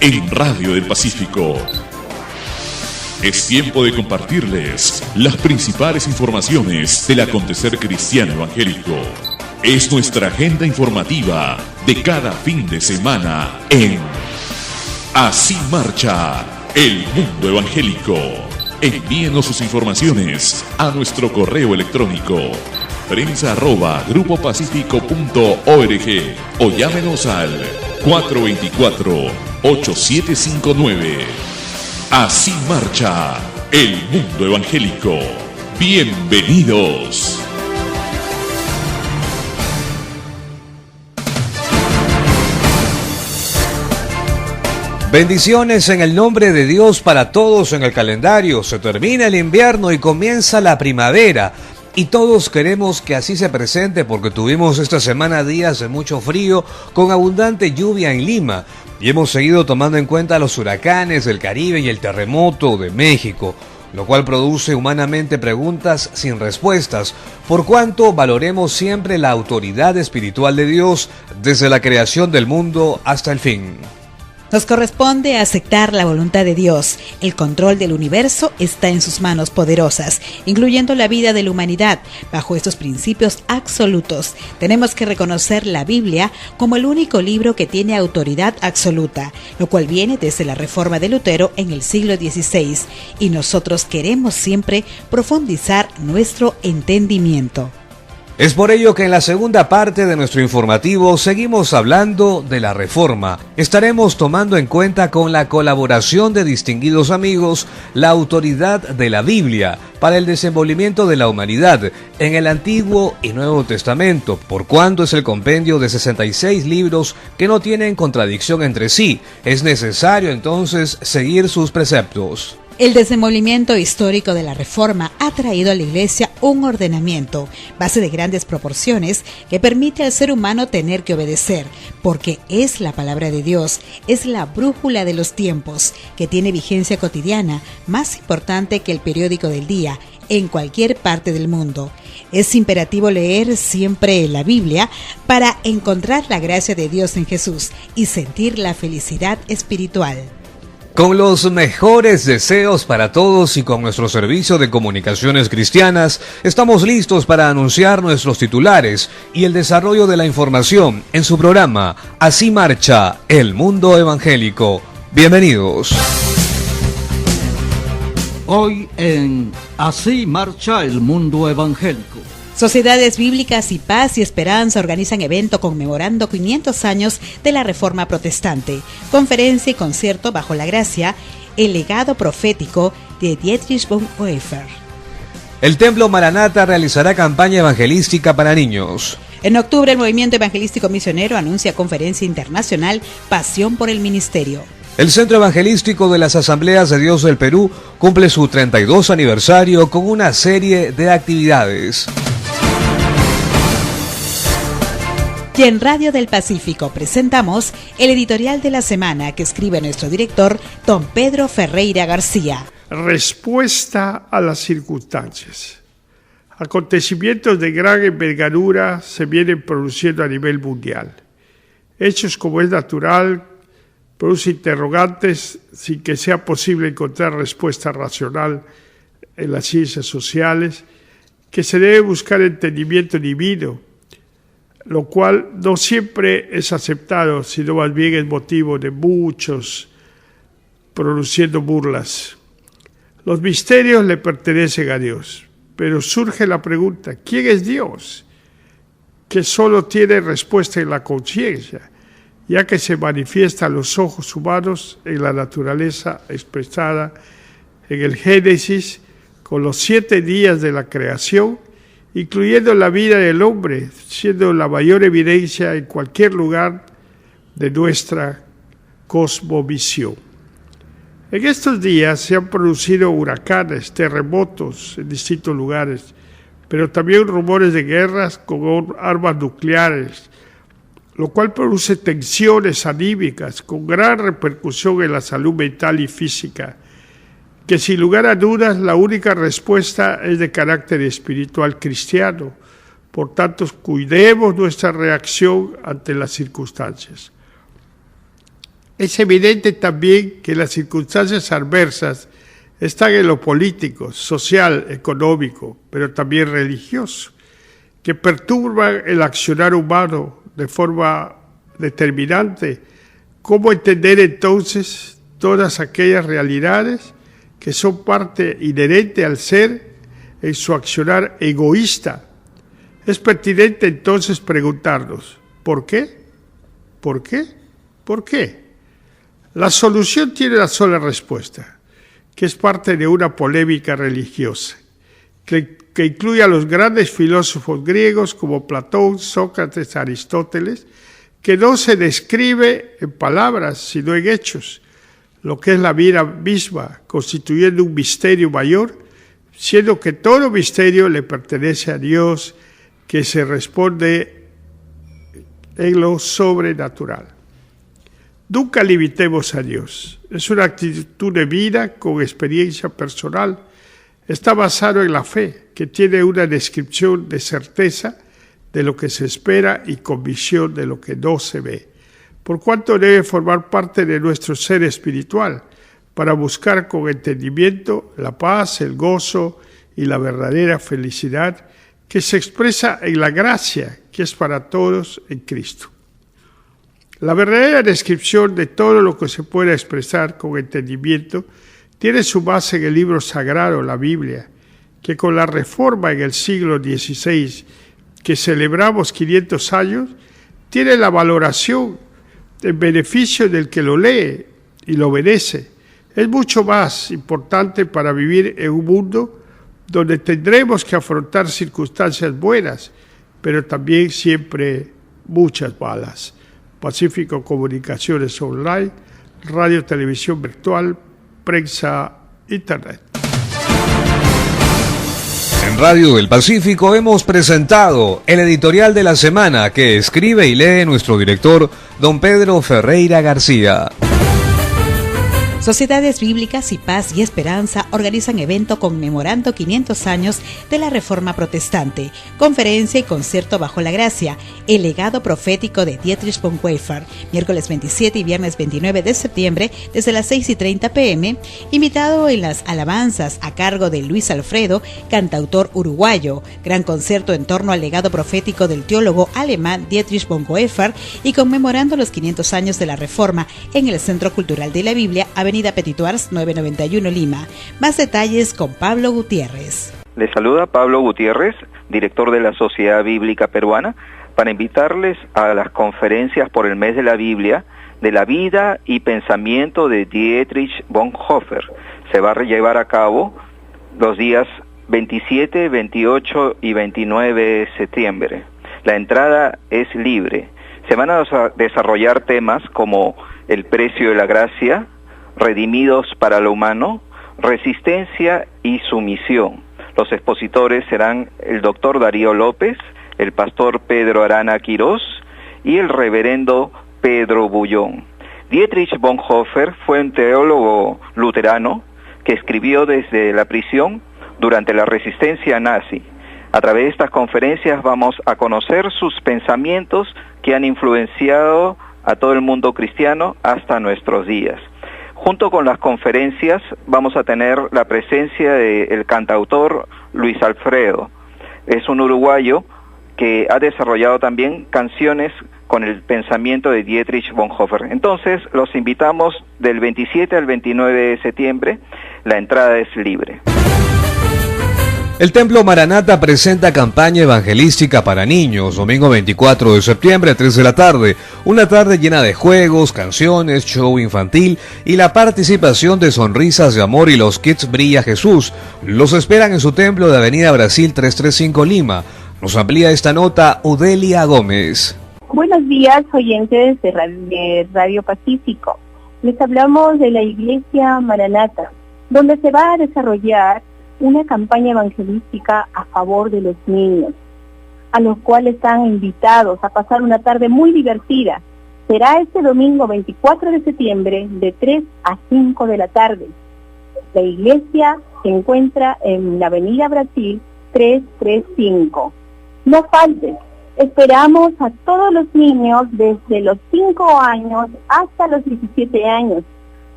en Radio del Pacífico. Es tiempo de compartirles las principales informaciones del acontecer cristiano evangélico. Es nuestra agenda informativa de cada fin de semana en Así Marcha el Mundo Evangélico. Envíenos sus informaciones a nuestro correo electrónico prensa@grupopacifico.org o llámenos al 424-8759. Así marcha el mundo evangélico. Bienvenidos. Bendiciones en el nombre de Dios para todos en el calendario. Se termina el invierno y comienza la primavera. Y todos queremos que así se presente porque tuvimos esta semana días de mucho frío con abundante lluvia en Lima. Y hemos seguido tomando en cuenta los huracanes del Caribe y el terremoto de México, lo cual produce humanamente preguntas sin respuestas, por cuanto valoremos siempre la autoridad espiritual de Dios desde la creación del mundo hasta el fin. Nos corresponde aceptar la voluntad de Dios. El control del universo está en sus manos poderosas, incluyendo la vida de la humanidad. Bajo estos principios absolutos, tenemos que reconocer la Biblia como el único libro que tiene autoridad absoluta, lo cual viene desde la Reforma de Lutero en el siglo XVI, y nosotros queremos siempre profundizar nuestro entendimiento. Es por ello que en la segunda parte de nuestro informativo seguimos hablando de la Reforma. Estaremos tomando en cuenta con la colaboración de distinguidos amigos la autoridad de la Biblia para el desenvolvimiento de la humanidad en el Antiguo y Nuevo Testamento, por cuanto es el compendio de 66 libros que no tienen contradicción entre sí. Es necesario entonces seguir sus preceptos. El desenvolvimiento histórico de la Reforma ha traído a la Iglesia un ordenamiento, base de grandes proporciones, que permite al ser humano tener que obedecer, porque es la palabra de Dios, es la brújula de los tiempos, que tiene vigencia cotidiana, más importante que el periódico del día, en cualquier parte del mundo. Es imperativo leer siempre la Biblia para encontrar la gracia de Dios en Jesús y sentir la felicidad espiritual. Con los mejores deseos para todos y con nuestro servicio de comunicaciones cristianas, estamos listos para anunciar nuestros titulares y el desarrollo de la información en su programa Así Marcha el Mundo Evangélico. Bienvenidos. Hoy en Así Marcha el Mundo Evangélico. Sociedades Bíblicas y Paz y Esperanza organizan evento conmemorando 500 años de la Reforma Protestante. Conferencia y concierto bajo la gracia, el legado profético de Dietrich Bonhoeffer. El Templo Maranata realizará campaña evangelística para niños. En octubre, el Movimiento Evangelístico Misionero anuncia conferencia internacional Pasión por el Ministerio. El Centro Evangelístico de las Asambleas de Dios del Perú cumple su 32 aniversario con una serie de actividades. Y en Radio del Pacífico presentamos el editorial de la semana que escribe nuestro director, don Pedro Ferreira García. Respuesta a las circunstancias. Acontecimientos de gran envergadura se vienen produciendo a nivel mundial. Hechos como es natural producen interrogantes sin que sea posible encontrar respuesta racional en las ciencias sociales, que se debe buscar entendimiento divino, lo cual no siempre es aceptado, sino más bien es motivo de muchos produciendo burlas. Los misterios le pertenecen a Dios, pero surge la pregunta, ¿quién es Dios? Que solo tiene respuesta en la conciencia, ya que se manifiesta a los ojos humanos en la naturaleza expresada en el Génesis con los 7 días de la creación, incluyendo la vida del hombre, siendo la mayor evidencia en cualquier lugar de nuestra cosmovisión. En estos días se han producido huracanes, terremotos en distintos lugares, pero también rumores de guerras con armas nucleares, lo cual produce tensiones anímicas con gran repercusión en la salud mental y física, que sin lugar a dudas la única respuesta es de carácter espiritual cristiano. Por tanto, cuidemos nuestra reacción ante las circunstancias. Es evidente también que las circunstancias adversas están en lo político, social, económico, pero también religioso, que perturban el accionar humano de forma determinante. ¿Cómo entender entonces todas aquellas realidades que son parte inherente al ser en su accionar egoísta? Es pertinente entonces preguntarnos, ¿por qué? ¿Por qué? ¿Por qué? La solución tiene la sola respuesta, que es parte de una polémica religiosa, que incluye a los grandes filósofos griegos como Platón, Sócrates, Aristóteles, que no se describe en palabras, sino en hechos, lo que es la vida misma, constituyendo un misterio mayor, siendo que todo misterio le pertenece a Dios, que se responde en lo sobrenatural. Nunca limitemos a Dios. Es una actitud de vida con experiencia personal. Está basado en la fe, que tiene una descripción de certeza de lo que se espera y convicción de lo que no se ve, por cuanto debe formar parte de nuestro ser espiritual, para buscar con entendimiento la paz, el gozo y la verdadera felicidad que se expresa en la gracia que es para todos en Cristo. La verdadera descripción de todo lo que se puede expresar con entendimiento tiene su base en el libro sagrado, la Biblia, que con la reforma en el siglo XVI, que celebramos 500 años, tiene la valoración en beneficio del que lo lee y lo obedece. Es mucho más importante para vivir en un mundo donde tendremos que afrontar circunstancias buenas, pero también siempre muchas malas. Pacífico Comunicaciones Online, radio, televisión virtual, prensa, internet. En Radio del Pacífico hemos presentado el editorial de la semana que escribe y lee nuestro director, don Pedro Ferreira García. Sociedades Bíblicas y Paz y Esperanza organizan evento conmemorando 500 años de la Reforma Protestante, conferencia y concierto bajo la gracia, el legado profético de Dietrich Bonhoeffer, miércoles 27 y viernes 29 de septiembre desde las 6:30 p.m, invitado en las alabanzas a cargo de Luis Alfredo, cantautor uruguayo, gran concierto en torno al legado profético del teólogo alemán Dietrich Bonhoeffer y conmemorando los 500 años de la Reforma en el Centro Cultural de la Biblia, Avenida Petituars 991 Lima. Más detalles con Pablo Gutiérrez. Les saluda Pablo Gutiérrez, director de la Sociedad Bíblica Peruana, para invitarles a las conferencias por el mes de la Biblia de la vida y pensamiento de Dietrich Bonhoeffer. Se va a llevar a cabo los días 27, 28 y 29 de septiembre. La entrada es libre. Se van a desarrollar temas como el precio de la gracia, redimidos para lo humano, resistencia y sumisión. Los expositores serán el doctor Darío López, el pastor Pedro Arana Quirós y el reverendo Pedro Bullón. Dietrich Bonhoeffer fue un teólogo luterano que escribió desde la prisión durante la resistencia nazi. A través de estas conferencias vamos a conocer sus pensamientos que han influenciado a todo el mundo cristiano hasta nuestros días. Junto con las conferencias vamos a tener la presencia del cantautor Luis Alfredo. Es un uruguayo que ha desarrollado también canciones con el pensamiento de Dietrich Bonhoeffer. Entonces, los invitamos del 27 al 29 de septiembre. La entrada es libre. El Templo Maranata presenta campaña evangelística para niños, domingo 24 de septiembre a 3 de la tarde. Una tarde llena de juegos, canciones, show infantil y la participación de Sonrisas de Amor y los Kids Brilla Jesús. Los esperan en su templo de Avenida Brasil 335 Lima. Nos amplía esta nota Udelia Gómez. Buenos días, oyentes de Radio Pacífico. Les hablamos de la Iglesia Maranata, donde se va a desarrollar una campaña evangelística a favor de los niños, a los cuales están invitados a pasar una tarde muy divertida. Será este domingo 24 de septiembre de 3 a 5 de la tarde. La iglesia se encuentra en la Avenida Brasil 335. No faltes, Esperamos a todos los niños desde los 5 años hasta los 17 años.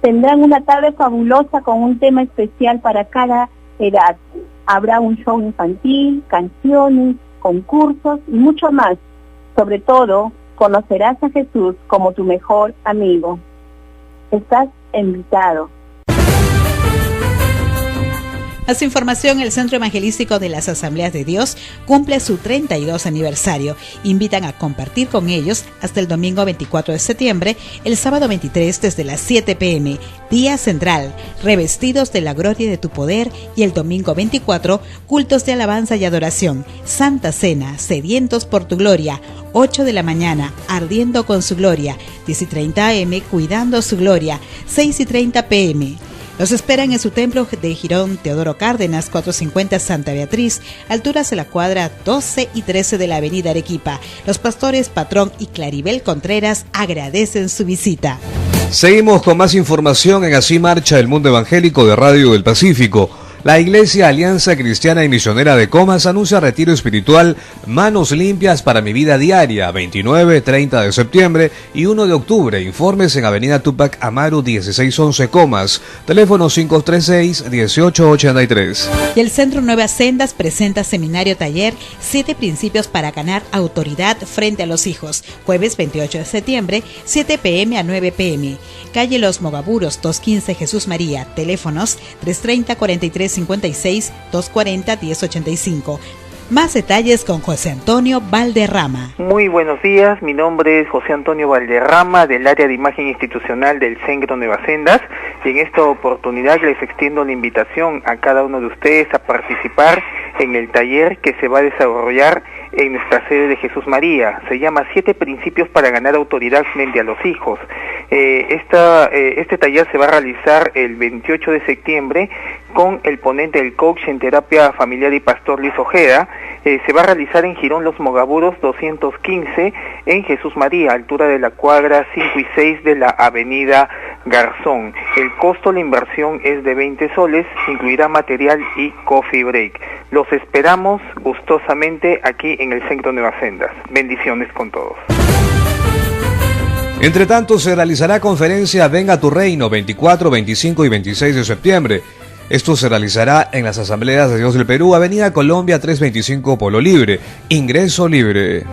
Tendrán una tarde fabulosa con un tema especial para cada edad. Habrá un show infantil, canciones, concursos y mucho más. Sobre todo, conocerás a Jesús como tu mejor amigo. Estás invitado. Más información, el Centro Evangelístico de las Asambleas de Dios cumple su 32 aniversario. Invitan a compartir con ellos hasta el domingo 24 de septiembre, el sábado 23 desde las 7 p.m., día central, revestidos de la gloria de tu poder, y el domingo 24, cultos de alabanza y adoración, Santa Cena, sedientos por tu gloria, 8 de la mañana, ardiendo con su gloria, 10:30 a.m., cuidando su gloria, 6:30 p.m., Los esperan en su templo de Girón Teodoro Cárdenas, 450 Santa Beatriz, alturas de la cuadra 12 y 13 de la avenida Arequipa. Los pastores Patrón y Claribel Contreras agradecen su visita. Seguimos con más información en Así Marcha el Mundo Evangélico de Radio del Pacífico. La Iglesia Alianza Cristiana y Misionera de Comas anuncia retiro espiritual Manos Limpias para mi Vida Diaria, 29, 30 de septiembre y 1 de octubre. Informes en Avenida Túpac Amaru 1611 Comas, teléfono 536-1883. Y el Centro Nuevas Sendas presenta seminario taller 7 principios para ganar autoridad frente a los hijos, jueves 28 de septiembre, 7 p.m. a 9 p.m. Calle Los Mogaburos, 215 Jesús María, teléfonos 330-4356, 240-1085. Más detalles con José Antonio Valderrama. Muy buenos días, mi nombre es José Antonio Valderrama del área de imagen institucional del Centro Nuevas Sendas, y en esta oportunidad les extiendo la invitación a cada uno de ustedes a participar en el taller que se va a desarrollar en nuestra sede de Jesús María. Se llama 7 principios para ganar autoridad frente a los hijos. Este taller se va a realizar el 28 de septiembre con el ponente del coach en terapia familiar y pastor Luis Ojeda. Se va a realizar en Girón Los Mogaburos 215 en Jesús María, altura de la cuadra 5 y 6 de la avenida Garzón. El costo de la inversión es de 20 soles, incluirá material y coffee break. Los esperamos gustosamente aquí en el Centro Nuevas Sendas. Bendiciones con todos. Entre tanto, se realizará conferencia Venga a tu Reino 24, 25 y 26 de septiembre. Esto se realizará en las Asambleas de Dios del Perú, Avenida Colombia 325 Polo Libre. Ingreso libre.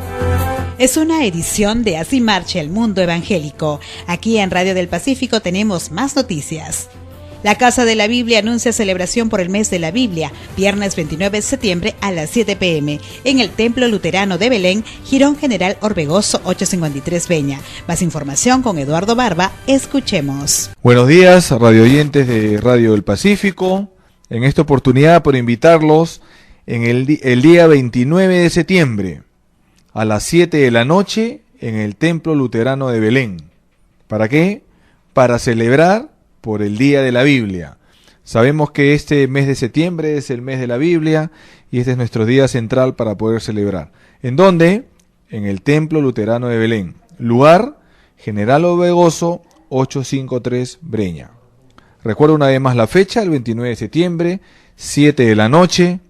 Es una edición de Así Marcha el Mundo Evangélico. Aquí en Radio del Pacífico tenemos más noticias. La Casa de la Biblia anuncia celebración por el mes de la Biblia, viernes 29 de septiembre a las 7 p.m. en el Templo Luterano de Belén, Girón General Orbegoso 853 Beña. Más información con Eduardo Barba. Escuchemos. Buenos días, radio oyentes de Radio del Pacífico. En esta oportunidad, por invitarlos en el día 29 de septiembre a las 7 de la noche en el Templo Luterano de Belén. ¿Para qué? Para celebrar por el Día de la Biblia. Sabemos que este mes de septiembre es el mes de la Biblia y este es nuestro día central para poder celebrar. ¿En dónde? En el Templo Luterano de Belén. Lugar, General Orbegoso 853 Breña. Recuerda una vez más la fecha, el 29 de septiembre, 7 de la noche.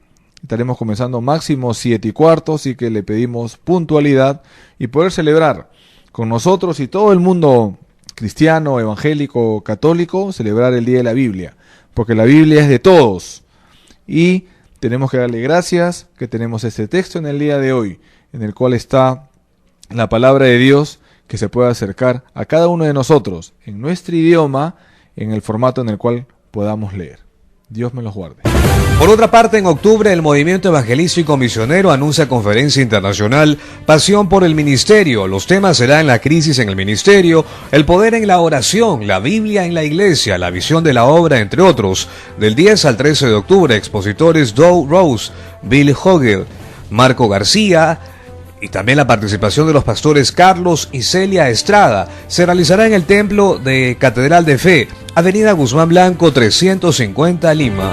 Estaremos comenzando máximo 7:15, así que le pedimos puntualidad y poder celebrar con nosotros y todo el mundo cristiano, evangélico, católico, celebrar el Día de la Biblia, porque la Biblia es de todos y tenemos que darle gracias que tenemos este texto en el día de hoy, en el cual está la palabra de Dios que se puede acercar a cada uno de nosotros en nuestro idioma, en el formato en el cual podamos leer. Dios me los guarde. Por otra parte, en octubre, el Movimiento Evangelístico Misionero anuncia conferencia internacional Pasión por el Ministerio. Los temas serán la crisis en el ministerio, el poder en la oración, la Biblia en la iglesia, la visión de la obra, entre otros. Del 10 al 13 de octubre, expositores Dow Rose, Bill Hogel, Marco García, y también la participación de los pastores Carlos y Celia Estrada. Se realizará en el Templo de Catedral de Fe, Avenida Guzmán Blanco 350 Lima.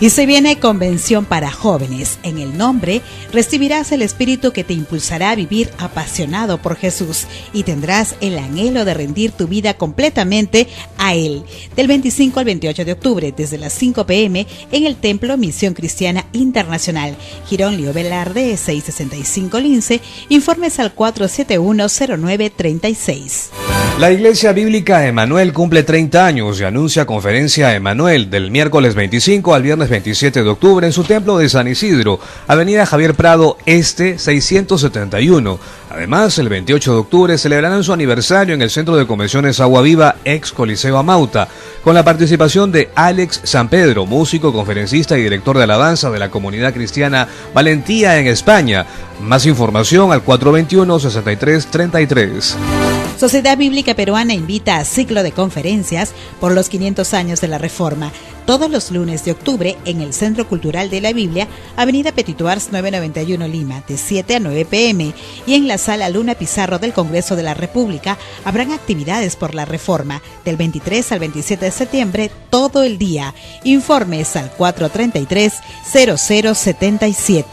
Y se viene convención para jóvenes. En el nombre recibirás el espíritu que te impulsará a vivir apasionado por Jesús y tendrás el anhelo de rendir tu vida completamente a Él. Del 25 al 28 de octubre, desde las 5 p.m. en el Templo Misión Cristiana Internacional, Girón Lío Velarde, 665 Lince. Informes al 471-0936. La Iglesia Bíblica Emanuel cumple 30 años y anuncia conferencia Emanuel del miércoles 25 al viernes 27 de octubre en su templo de San Isidro, Avenida Javier Prado Este 671. Además, el 28 de octubre celebrarán su aniversario en el Centro de Convenciones Agua Viva, ex Coliseo Amauta, con la participación de Alex San Pedro, músico, conferencista y director de alabanza de la comunidad cristiana Valentía en España. Más información al 421-6333. Sociedad Bíblica Peruana invita a ciclo de conferencias por los 500 años de la Reforma, todos los lunes de octubre en el Centro Cultural de la Biblia, Avenida Petituars 991 Lima, de 7 a 9 p.m. y en la Sala Luna Pizarro del Congreso de la República habrán actividades por la Reforma del 23 al 27 de septiembre todo el día. Informes al 433-0077.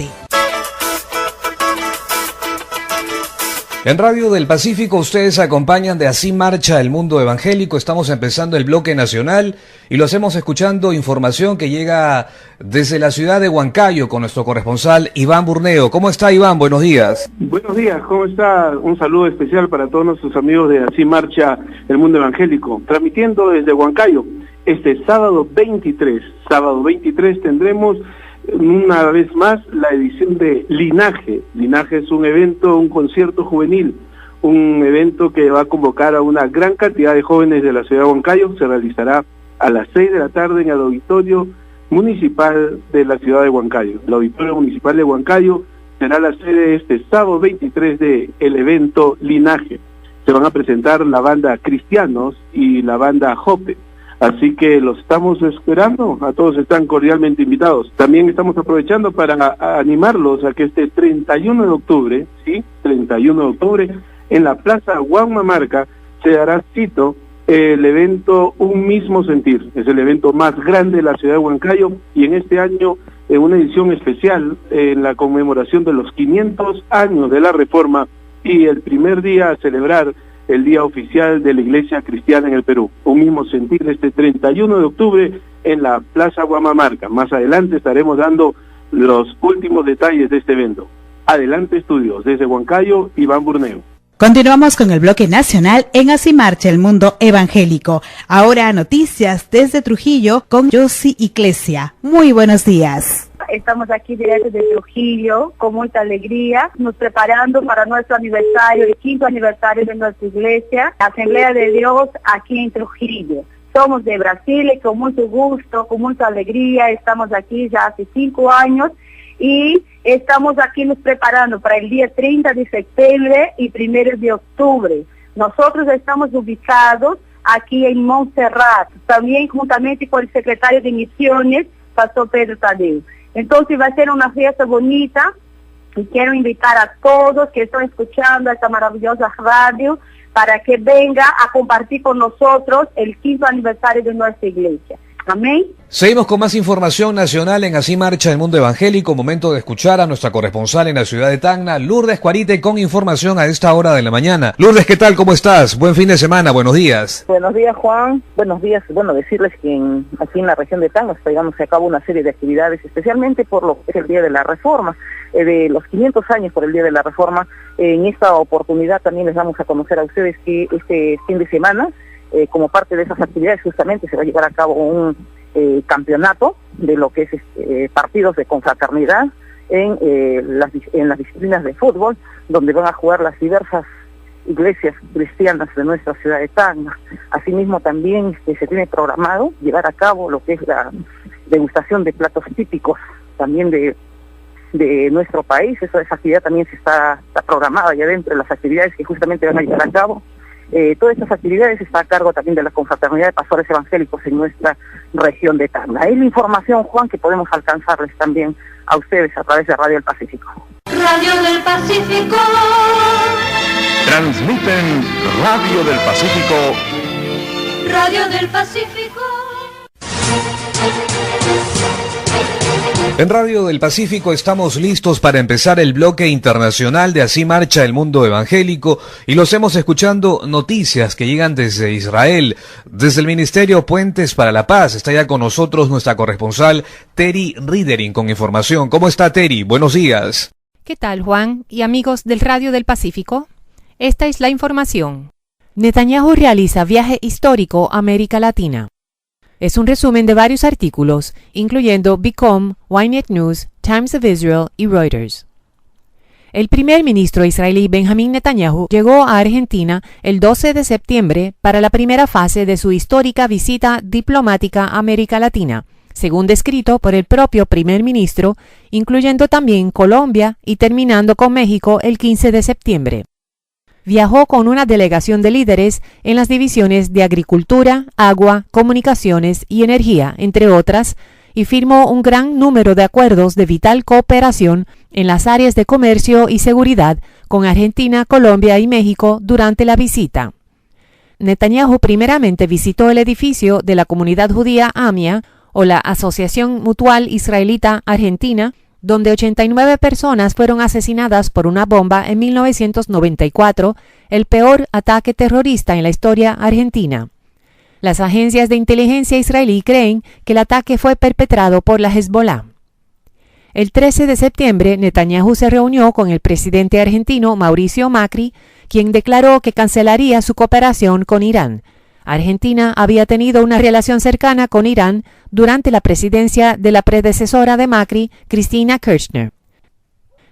En Radio del Pacífico ustedes acompañan de Así Marcha el Mundo Evangélico. Estamos empezando el bloque nacional y lo hacemos escuchando información que llega desde la ciudad de Huancayo con nuestro corresponsal Iván Burneo. ¿Cómo está, Iván? Buenos días. Buenos días, ¿cómo está? Un saludo especial para todos nuestros amigos de Así Marcha el Mundo Evangélico. Transmitiendo desde Huancayo, este sábado 23 tendremos una vez más la edición de Linaje. Linaje es un evento, un concierto juvenil, un evento que va a convocar a una gran cantidad de jóvenes de la ciudad de Huancayo. Se realizará a las 6 de la tarde en el Auditorio Municipal de la ciudad de Huancayo. El Auditorio Municipal de Huancayo será la sede este sábado 23 de el evento Linaje. Se van a presentar la banda Cristianos y la banda Jope. Así que los estamos esperando, a todos están cordialmente invitados. También estamos aprovechando para animarlos a que este 31 de octubre, ¿sí? 31 de octubre, en la Plaza Huamamarca se dará cito el evento Un Mismo Sentir. Es el evento más grande de la ciudad de Huancayo y en este año en una edición especial en la conmemoración de los 500 años de la Reforma y el primer día a celebrar el día oficial de la Iglesia Cristiana en el Perú. Un Mismo Sentir este 31 de octubre en la Plaza Huamamarca. Más adelante estaremos dando los últimos detalles de este evento. Adelante, estudios. Desde Huancayo, Iván Burneo. Continuamos con el bloque nacional en Así Marcha el Mundo Evangélico. Ahora noticias desde Trujillo con Josie Iglesia. Muy buenos días. Estamos aquí directo de Trujillo con mucha alegría, nos preparando para nuestro aniversario, el 5º aniversario de nuestra iglesia, la Asamblea de Dios aquí en Trujillo. Somos de Brasil y con mucho gusto, con mucha alegría, estamos aquí ya hace 5 años y estamos aquí nos preparando para el día 30 de septiembre y 1 de octubre. Nosotros estamos ubicados aquí en Montserrat, también juntamente con el secretario de Misiones, Pastor Pedro Tadeo. Entonces va a ser una fiesta bonita y quiero invitar a todos que están escuchando esta maravillosa radio para que venga a compartir con nosotros el 5º aniversario de nuestra iglesia. Amén. Seguimos con más información nacional en Así Marcha el Mundo Evangélico. Momento de escuchar a nuestra corresponsal en la ciudad de Tacna, Lourdes Cuarite, con información a esta hora de la mañana. Lourdes, ¿qué tal? ¿Cómo estás? Buen fin de semana, buenos días. Buenos días, Juan. Buenos días. Bueno, decirles que aquí en la región de Tacna está llevándose a cabo una serie de actividades, especialmente por lo que es el Día de la Reforma, de los 500 años por el Día de la Reforma. En esta oportunidad también les damos a conocer a ustedes que este fin de semana, como parte de esas actividades, justamente se va a llevar a cabo un campeonato de lo que es partidos de confraternidad en las disciplinas de fútbol, donde van a jugar las diversas iglesias cristianas de nuestra ciudad de Tacna. Asimismo también se tiene programado llevar a cabo lo que es la degustación de platos típicos también de nuestro país. Esa actividad también está programada ya dentro de las actividades que justamente van a llevar a cabo. Todas estas actividades están a cargo también de la Confraternidad de Pastores Evangélicos en nuestra región de Tacna. Hay la información, Juan, que podemos alcanzarles también a ustedes a través de Radio del Pacífico. Radio del Pacífico. Transmiten Radio del Pacífico. Radio del Pacífico. En Radio del Pacífico estamos listos para empezar el bloque internacional de Así Marcha el Mundo Evangélico y los hemos escuchando noticias que llegan desde Israel, desde el Ministerio Puentes para la Paz. Está ya con nosotros nuestra corresponsal Terry Ridering con información. ¿Cómo está Terry? Buenos días. ¿Qué tal, Juan y amigos del Radio del Pacífico? Esta es la información. Netanyahu realiza viaje histórico a América Latina. Es un resumen de varios artículos, incluyendo Becom, Ynet News, Times of Israel y Reuters. El primer ministro israelí Benjamín Netanyahu llegó a Argentina el 12 de septiembre para la primera fase de su histórica visita diplomática a América Latina, según descrito por el propio primer ministro, incluyendo también Colombia y terminando con México el 15 de septiembre. Viajó con una delegación de líderes en las divisiones de Agricultura, Agua, Comunicaciones y Energía, entre otras, y firmó un gran número de acuerdos de vital cooperación en las áreas de comercio y seguridad con Argentina, Colombia y México durante la visita. Netanyahu primeramente visitó el edificio de la comunidad judía AMIA, o la Asociación Mutual Israelita Argentina, donde 89 personas fueron asesinadas por una bomba en 1994, el peor ataque terrorista en la historia argentina. Las agencias de inteligencia israelí creen que el ataque fue perpetrado por la Hezbollah. El 13 de septiembre, Netanyahu se reunió con el presidente argentino Mauricio Macri, quien declaró que cancelaría su cooperación con Irán. Argentina había tenido una relación cercana con Irán durante la presidencia de la predecesora de Macri, Cristina Kirchner.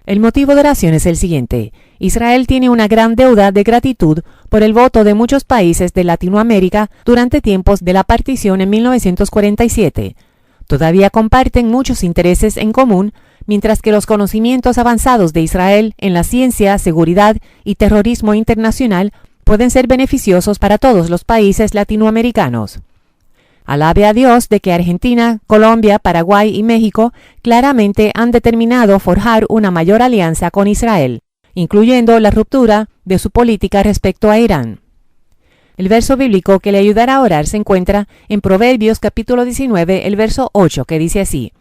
El motivo de oración es el siguiente. Israel tiene una gran deuda de gratitud por el voto de muchos países de Latinoamérica durante tiempos de la partición en 1947. Todavía comparten muchos intereses en común, mientras que los conocimientos avanzados de Israel en la ciencia, seguridad y terrorismo internacional pueden ser beneficiosos para todos los países latinoamericanos. Alabe a Dios de que Argentina, Colombia, Paraguay y México claramente han determinado forjar una mayor alianza con Israel, incluyendo la ruptura de su política respecto a Irán. El verso bíblico que le ayudará a orar se encuentra en Proverbios capítulo 19, el verso 8, que dice así: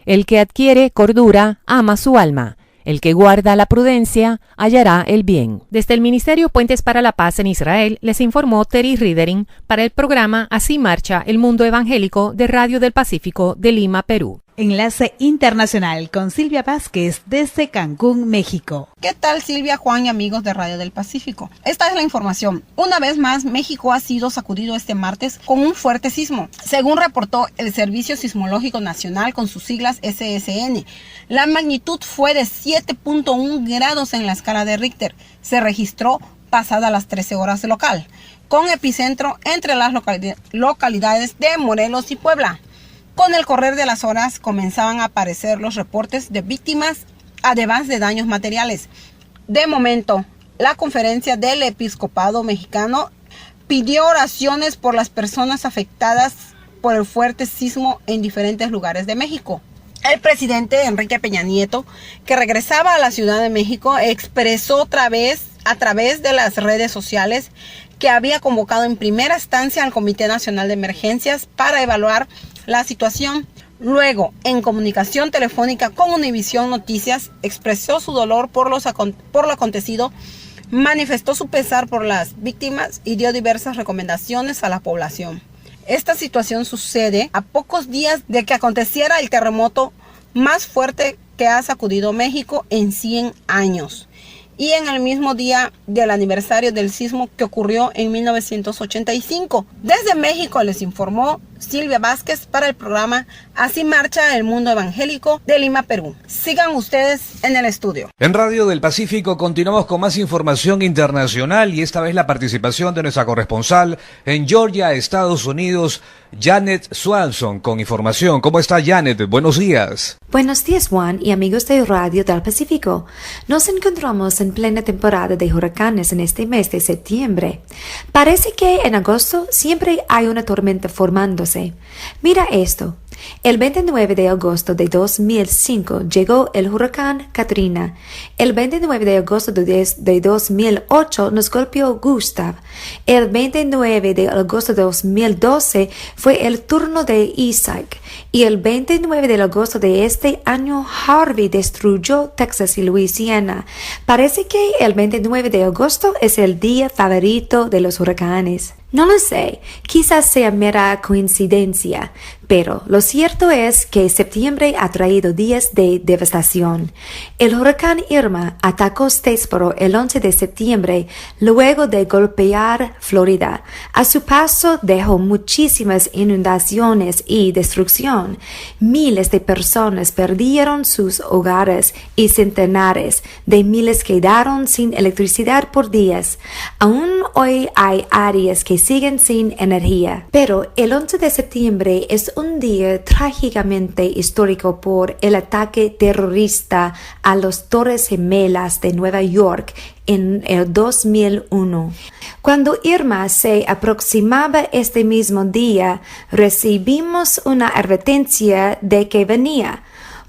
El que adquiere cordura ama su alma. El que guarda la prudencia hallará el bien. Desde el Ministerio Puentes para la Paz en Israel, les informó Terry Ridering para el programa Así Marcha el Mundo Evangélico de Radio del Pacífico de Lima, Perú. Enlace internacional con Silvia Vázquez desde Cancún, México. ¿Qué tal, Silvia, Juan y amigos de Radio del Pacífico? Esta es la información. Una vez más, México ha sido sacudido este martes con un fuerte sismo, según reportó el Servicio Sismológico Nacional con sus siglas SSN. La magnitud fue de 7.1 grados en la escala de Richter. Se registró pasada las 13 horas local, con epicentro entre las localidades de Morelos y Puebla. Con el correr de las horas comenzaban a aparecer los reportes de víctimas, además de daños materiales. De momento, la Conferencia del Episcopado Mexicano pidió oraciones por las personas afectadas por el fuerte sismo en diferentes lugares de México. El presidente Enrique Peña Nieto, que regresaba a la Ciudad de México, expresó otra vez a través de las redes sociales que había convocado en primera instancia al Comité Nacional de Emergencias para evaluar la situación. Luego, en comunicación telefónica con Univisión Noticias, expresó su dolor por lo acontecido, manifestó su pesar por las víctimas y dio diversas recomendaciones a la población. Esta situación sucede a pocos días de que aconteciera el terremoto más fuerte que ha sacudido México en 100 años. Y en el mismo día del aniversario del sismo que ocurrió en 1985. Desde México les informó Silvia Vázquez para el programa Así Marcha el Mundo Evangélico de Lima, Perú. Sigan ustedes en el estudio. En Radio del Pacífico continuamos con más información internacional y esta vez la participación de nuestra corresponsal en Georgia, Estados Unidos, Janet Swanson, con información. ¿Cómo está, Janet? Buenos días. Buenos días, Juan y amigos de Radio del Pacífico. Nos encontramos en plena temporada de huracanes en este mes de septiembre. Parece que en agosto siempre hay una tormenta formándose. Mira esto. El 29 de agosto de 2005 llegó el huracán Katrina. El 29 de agosto de 2008 nos golpeó Gustav. El 29 de agosto de 2012 fue el turno de Isaac. Y el 29 de agosto de este año Harvey destruyó Texas y Luisiana. Parece que el 29 de agosto es el día favorito de los huracanes. No lo sé, quizás sea mera coincidencia, pero lo cierto es que septiembre ha traído días de devastación. El huracán Irma atacó Statesboro el 11 de septiembre, luego de golpear Florida. A su paso dejó muchísimas inundaciones y destrucción. Miles de personas perdieron sus hogares y centenares de miles quedaron sin electricidad por días. Aún hoy hay áreas que siguen sin energía. Pero el 11 de septiembre es un día trágicamente histórico por el ataque terrorista a las Torres Gemelas de Nueva York en el 2001. Cuando Irma se aproximaba este mismo día, recibimos una advertencia de que venía,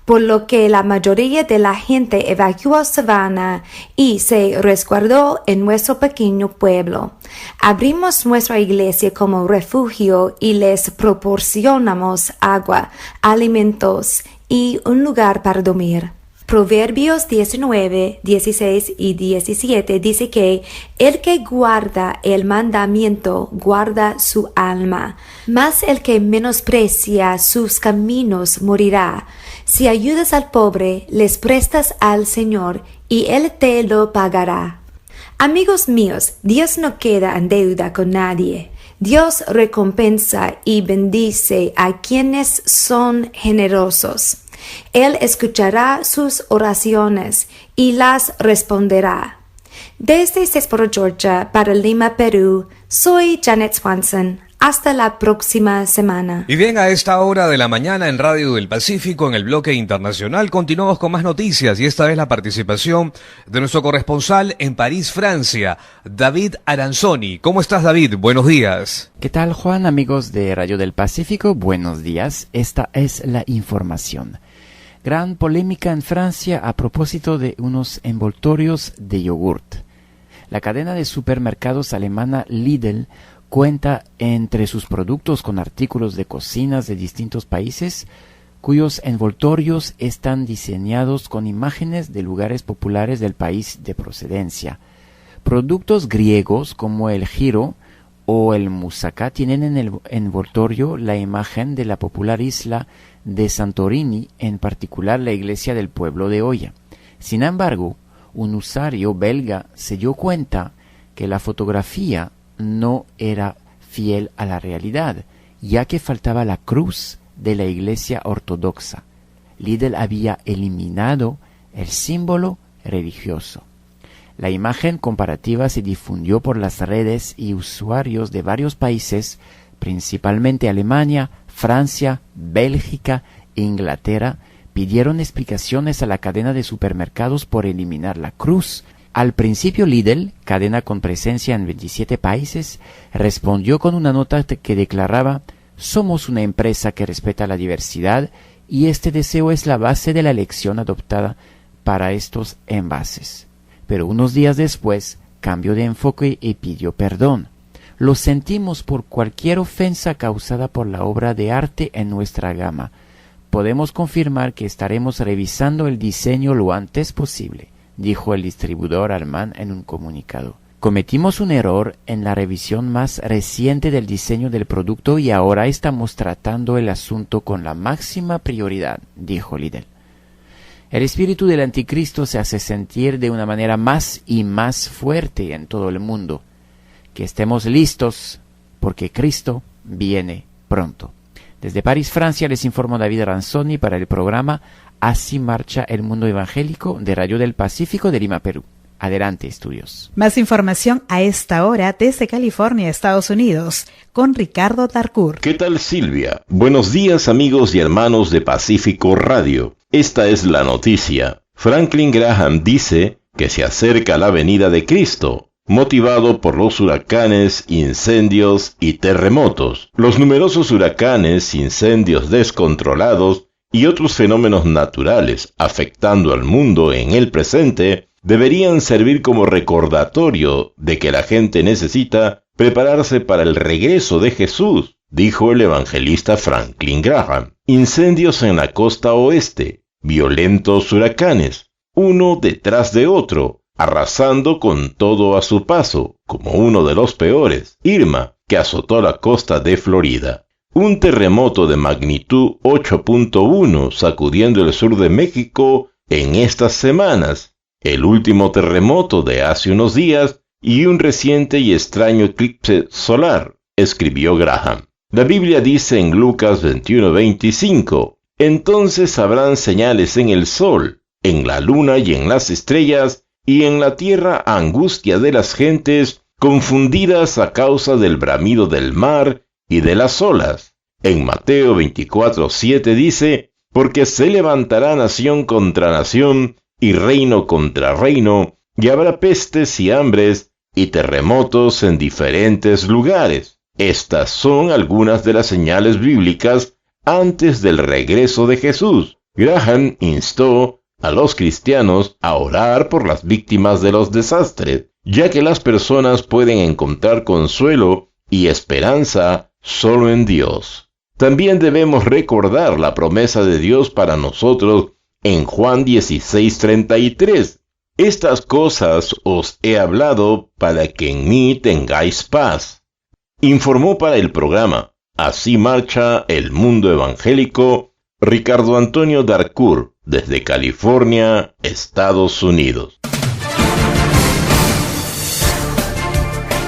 por lo que la mayoría de la gente evacuó Savannah y se resguardó en nuestro pequeño pueblo. Abrimos nuestra iglesia como refugio y les proporcionamos agua, alimentos y un lugar para dormir. Proverbios 19, 16 y 17 dice que el que guarda el mandamiento guarda su alma, mas el que menosprecia sus caminos morirá. Si ayudas al pobre, les prestas al Señor y Él te lo pagará. Amigos míos, Dios no queda en deuda con nadie. Dios recompensa y bendice a quienes son generosos. Él escuchará sus oraciones y las responderá. Desde Statesboro, Georgia, para Lima, Perú, soy Janet Swanson. Hasta la próxima semana. Y bien, a esta hora de la mañana en Radio del Pacífico, en el bloque internacional, continuamos con más noticias y esta vez la participación de nuestro corresponsal en París, Francia, David Aranzoni. ¿Cómo estás, David? Buenos días. ¿Qué tal, Juan? Amigos de Radio del Pacífico, buenos días. Esta es la información. Gran polémica en Francia a propósito de unos envoltorios de yogurt. La cadena de supermercados alemana Lidl cuenta entre sus productos con artículos de cocinas de distintos países cuyos envoltorios están diseñados con imágenes de lugares populares del país de procedencia. Productos griegos como el gyro o el moussaka tienen en el envoltorio la imagen de la popular isla de Santorini, en particular la iglesia del pueblo de Oya. Sin embargo, un usuario belga se dio cuenta que la fotografía no era fiel a la realidad, ya que faltaba la cruz de la iglesia ortodoxa. Lidl había eliminado el símbolo religioso. La imagen comparativa se difundió por las redes y usuarios de varios países, principalmente Alemania, Francia, Bélgica e Inglaterra, pidieron explicaciones a la cadena de supermercados por eliminar la cruz. Al principio Lidl, cadena con presencia en 27 países, respondió con una nota que declaraba: «Somos una empresa que respeta la diversidad y este deseo es la base de la elección adoptada para estos envases». Pero unos días después cambió de enfoque y pidió perdón. «Lo sentimos por cualquier ofensa causada por la obra de arte en nuestra gama. Podemos confirmar que estaremos revisando el diseño lo antes posible», dijo el distribuidor alemán en un comunicado. «Cometimos un error en la revisión más reciente del diseño del producto y ahora estamos tratando el asunto con la máxima prioridad», dijo Lidl. El espíritu del anticristo se hace sentir de una manera más y más fuerte en todo el mundo. Que estemos listos, porque Cristo viene pronto. Desde París, Francia, les informó David Aranzoni para el programa Así marcha el mundo evangélico de Radio del Pacífico de Lima, Perú. Adelante, estudios. Más información a esta hora desde California, Estados Unidos, con Ricardo Tarcur. ¿Qué tal, Silvia? Buenos días, amigos y hermanos de Pacífico Radio. Esta es la noticia. Franklin Graham dice que se acerca la venida de Cristo. motivado por los huracanes, incendios y terremotos. Los numerosos huracanes, incendios descontrolados y otros fenómenos naturales afectando al mundo en el presente deberían servir como recordatorio de que la gente necesita prepararse para el regreso de Jesús, dijo el evangelista Franklin Graham. Incendios en la costa oeste, violentos huracanes, uno detrás de otro, arrasando con todo a su paso, como uno de los peores, Irma, que azotó la costa de Florida. Un terremoto de magnitud 8.1 sacudiendo el sur de México en estas semanas, el último terremoto de hace unos días y un reciente y extraño eclipse solar, escribió Graham. La Biblia dice en Lucas 21:25, entonces habrán señales en el sol, en la luna y en las estrellas, y en la tierra angustia de las gentes, confundidas a causa del bramido del mar y de las olas. En Mateo 24:7 dice, porque se levantará nación contra nación, y reino contra reino, y habrá pestes y hambres, y terremotos en diferentes lugares. Estas son algunas de las señales bíblicas antes del regreso de Jesús. Graham instó a los cristianos a orar por las víctimas de los desastres, ya que las personas pueden encontrar consuelo y esperanza solo en Dios. También debemos recordar la promesa de Dios para nosotros en Juan 16:33. Estas cosas os he hablado para que en mí tengáis paz. Informó para el programa Así marcha el mundo evangélico, Ricardo Antonio Darcourt, desde California, Estados Unidos.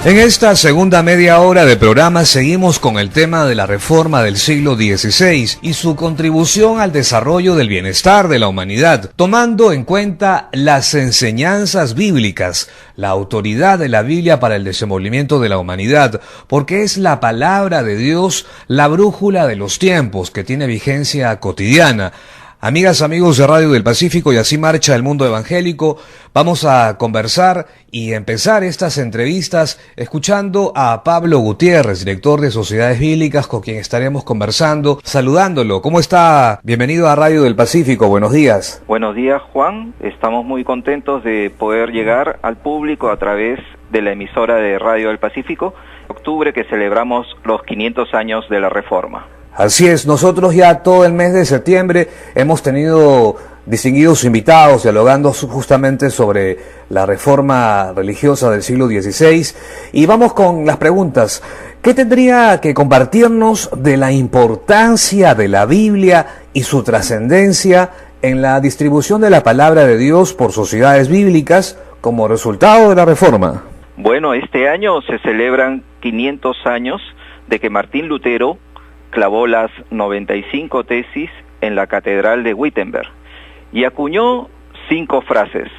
En esta segunda media hora de programa seguimos con el tema de la reforma del siglo XVI y su contribución al desarrollo del bienestar de la humanidad, tomando en cuenta las enseñanzas bíblicas, la autoridad de la Biblia para el desenvolvimiento de la humanidad, porque es la palabra de Dios la brújula de los tiempos que tiene vigencia cotidiana. Amigas, amigos de Radio del Pacífico, y así marcha el mundo evangélico, vamos a conversar y empezar estas entrevistas escuchando a Pablo Gutiérrez, director de Sociedades Bíblicas, con quien estaremos conversando, saludándolo. ¿Cómo está? Bienvenido a Radio del Pacífico, buenos días. Buenos días, Juan. Estamos muy contentos de poder llegar al público a través de la emisora de Radio del Pacífico, octubre que celebramos los 500 años de la Reforma. Así es, nosotros ya todo el mes de septiembre hemos tenido distinguidos invitados dialogando justamente sobre la reforma religiosa del siglo XVI y vamos con las preguntas. ¿Qué tendría que compartirnos de la importancia de la Biblia y su trascendencia en la distribución de la palabra de Dios por sociedades bíblicas como resultado de la reforma? Bueno, este año se celebran 500 años de que Martín Lutero clavó las 95 tesis en la Catedral de Wittenberg y acuñó 5 frases: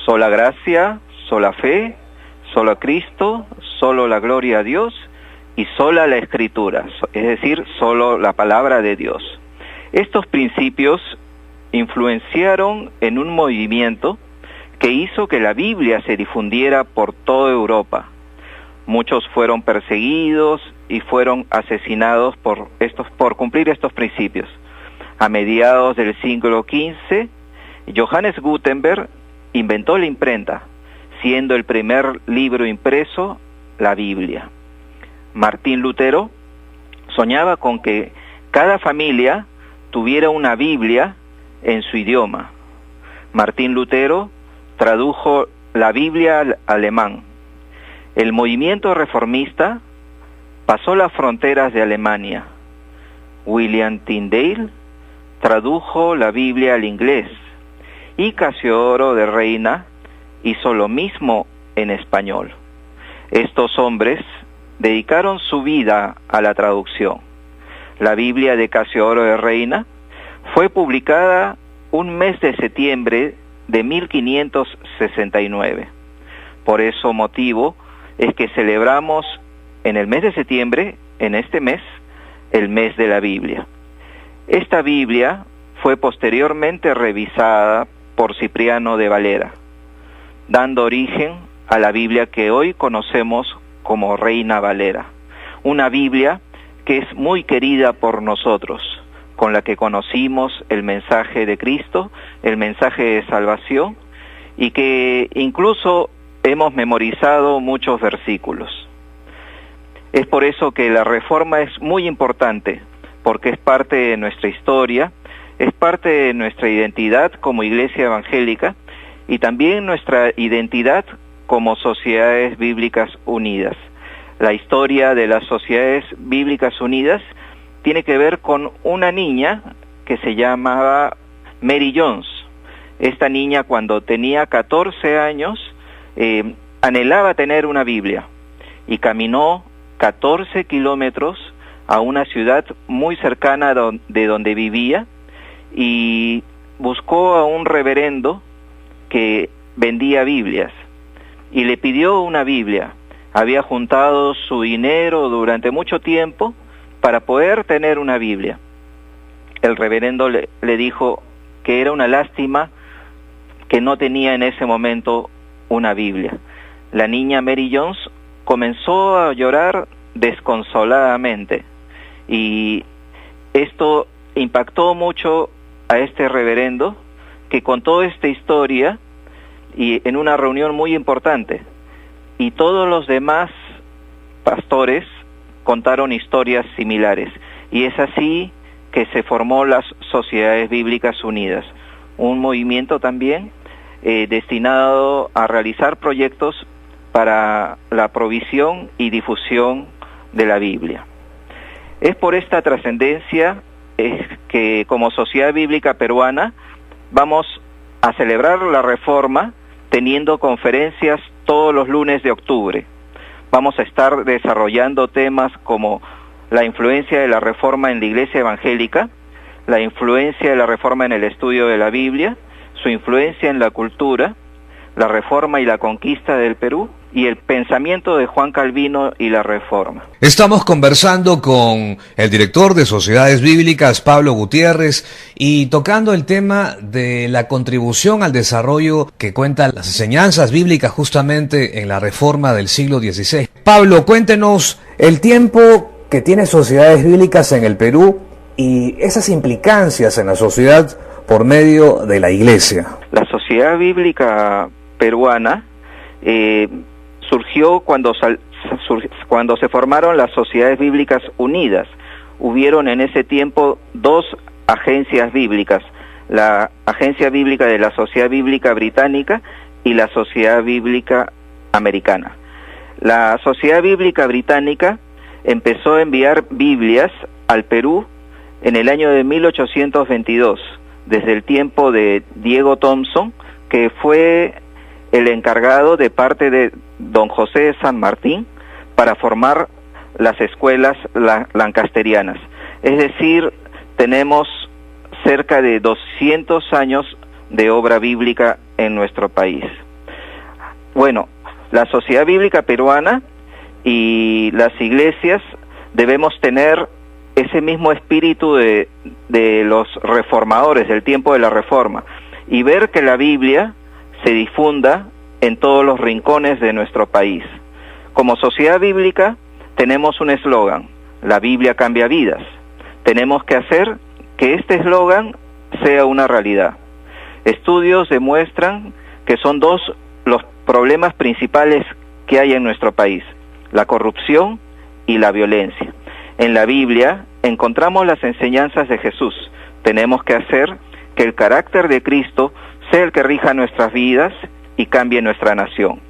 sola gracia, sola fe, sola Cristo, solo la gloria a Dios y sola la Escritura, es decir, solo la palabra de Dios. Estos principios influenciaron en un movimiento que hizo que la Biblia se difundiera por toda Europa. Muchos fueron perseguidos y fueron asesinados por cumplir estos principios. A mediados del siglo XV, Johannes Gutenberg inventó la imprenta, siendo el primer libro impreso la Biblia. Martín Lutero soñaba con que cada familia tuviera una Biblia en su idioma. Martín Lutero tradujo la Biblia al alemán. El movimiento reformista pasó las fronteras de Alemania. William Tyndale tradujo la Biblia al inglés y Casiodoro de Reina hizo lo mismo en español. Estos hombres dedicaron su vida a la traducción. La Biblia de Casiodoro de Reina fue publicada un mes de septiembre de 1569. Por ese motivo es que celebramos en el mes de septiembre, en este mes, el mes de la Biblia. Esta Biblia fue posteriormente revisada por Cipriano de Valera, dando origen a la Biblia que hoy conocemos como Reina Valera. Una Biblia que es muy querida por nosotros, con la que conocimos el mensaje de Cristo, el mensaje de salvación, y que incluso hemos memorizado muchos versículos. Es por eso que la Reforma es muy importante, porque es parte de nuestra historia, es parte de nuestra identidad como Iglesia Evangélica y también nuestra identidad como Sociedades Bíblicas Unidas. La historia de las Sociedades Bíblicas Unidas tiene que ver con una niña que se llamaba Mary Jones. Esta niña, cuando tenía 14 años, anhelaba tener una Biblia y caminó 14 kilómetros a una ciudad muy cercana de donde vivía y buscó a un reverendo que vendía Biblias y le pidió una Biblia. Había juntado su dinero durante mucho tiempo para poder tener una Biblia. El reverendo le dijo que era una lástima que no tenía en ese momento una Biblia. La niña Mary Jones comenzó a llorar desconsoladamente y esto impactó mucho a este reverendo, que contó esta historia y en una reunión muy importante, y todos los demás pastores contaron historias similares, y es así que se formó las Sociedades Bíblicas Unidas, un movimiento también destinado a realizar proyectos para la provisión y difusión de la Biblia. Es por esta trascendencia que como Sociedad Bíblica Peruana vamos a celebrar la Reforma teniendo conferencias todos los lunes de octubre. Vamos a estar desarrollando temas como la influencia de la Reforma en la Iglesia Evangélica, la influencia de la Reforma en el estudio de la Biblia, su influencia en la cultura, la Reforma y la conquista del Perú, y el pensamiento de Juan Calvino y la Reforma. Estamos conversando con el director de Sociedades Bíblicas, Pablo Gutiérrez, y tocando el tema de la contribución al desarrollo que cuentan las enseñanzas bíblicas justamente en la Reforma del siglo XVI. Pablo, cuéntenos el tiempo que tiene Sociedades Bíblicas en el Perú y esas implicancias en la sociedad por medio de la Iglesia. La Sociedad Bíblica Peruana surgió cuando se formaron las Sociedades Bíblicas Unidas. Hubieron en ese tiempo dos agencias bíblicas, la Agencia Bíblica de la Sociedad Bíblica Británica y la Sociedad Bíblica Americana. La Sociedad Bíblica Británica empezó a enviar Biblias al Perú en el año de 1822, desde el tiempo de Diego Thompson, que fue el encargado de parte de don José de San Martín para formar las escuelas lancasterianas. Es decir, tenemos cerca de 200 años de obra bíblica en nuestro país. Bueno, la Sociedad Bíblica Peruana y las iglesias debemos tener ese mismo espíritu de los reformadores del tiempo de la Reforma y ver que la Biblia se difunda en todos los rincones de nuestro país. Como Sociedad Bíblica tenemos un eslogan: la Biblia cambia vidas. Tenemos que hacer que este eslogan sea una realidad. Estudios demuestran que son dos los problemas principales que hay en nuestro país: la corrupción y la violencia. En la Biblia encontramos las enseñanzas de Jesús. Tenemos que hacer que el carácter de Cristo sea el que rija nuestras vidas y cambie nuestra nación.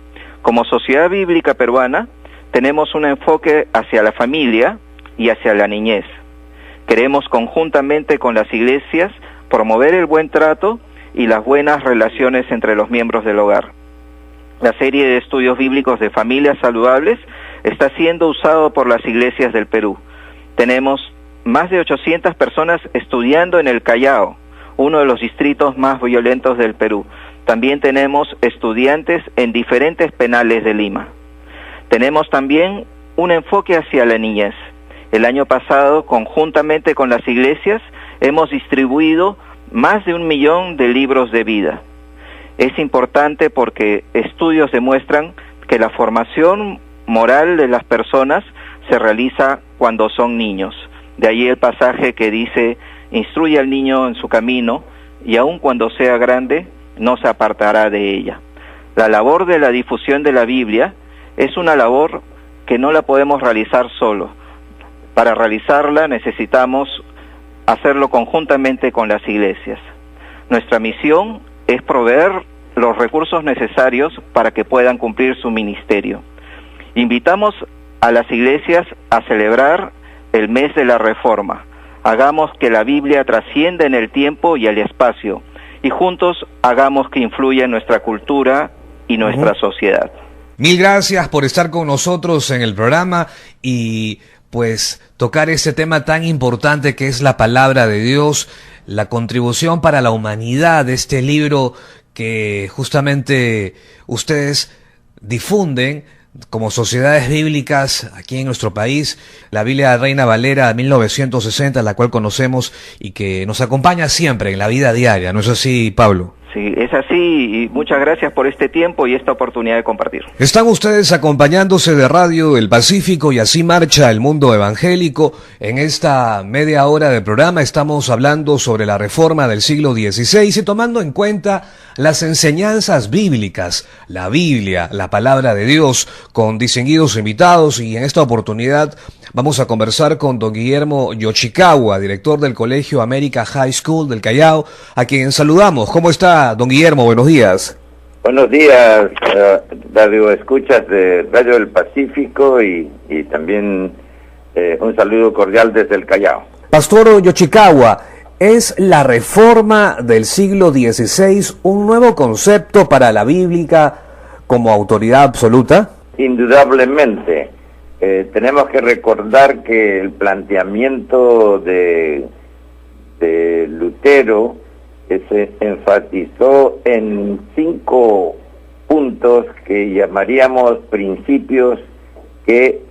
Como Sociedad Bíblica Peruana tenemos un enfoque hacia la familia y hacia la niñez. Queremos conjuntamente con las iglesias promover el buen trato y las buenas relaciones entre los miembros del hogar. La serie de estudios bíblicos de familias saludables está siendo usado por las iglesias del Perú. Tenemos más de 800 personas estudiando en el Callao, uno de los distritos más violentos del Perú. También tenemos estudiantes en diferentes penales de Lima. Tenemos también un enfoque hacia la niñez. El año pasado, conjuntamente con las iglesias, hemos distribuido más de 1 millón de libros de vida. Es importante porque estudios demuestran que la formación moral de las personas se realiza cuando son niños. De ahí el pasaje que dice: instruye al niño en su camino, y aun cuando sea grande, no se apartará de ella. La labor de la difusión de la Biblia es una labor que no la podemos realizar solo. Para realizarla necesitamos hacerlo conjuntamente con las iglesias. Nuestra misión es proveer los recursos necesarios para que puedan cumplir su ministerio. Invitamos a las iglesias a celebrar el mes de la Reforma. Hagamos que la Biblia trascienda en el tiempo y el espacio, y juntos hagamos que influya en nuestra cultura y nuestra sociedad. Mil gracias por estar con nosotros en el programa y pues tocar ese tema tan importante que es la palabra de Dios, la contribución para la humanidad de este libro que justamente ustedes difunden como sociedades bíblicas aquí en nuestro país, la Biblia Reina Valera de 1960, la cual conocemos y que nos acompaña siempre en la vida diaria, ¿no es así, Pablo? Sí, es así, y muchas gracias por este tiempo y esta oportunidad de compartir. Están ustedes acompañándose de Radio El Pacífico y así marcha el mundo evangélico. En esta media hora de programa estamos hablando sobre la Reforma del siglo XVI y tomando en cuenta las enseñanzas bíblicas, la Biblia, la palabra de Dios, con distinguidos invitados, y en esta oportunidad vamos a conversar con don Guillermo Yoshikawa, director del Colegio América High School del Callao, a quien saludamos. ¿Cómo está, don Guillermo? Buenos días. Buenos días, radio escuchas de Radio del Pacífico y también un saludo cordial desde el Callao. Pastor Yoshikawa, ¿es la Reforma del siglo XVI un nuevo concepto para la Biblia como autoridad absoluta? Indudablemente. Tenemos que recordar que el planteamiento de Lutero se enfatizó en 5 puntos que llamaríamos principios que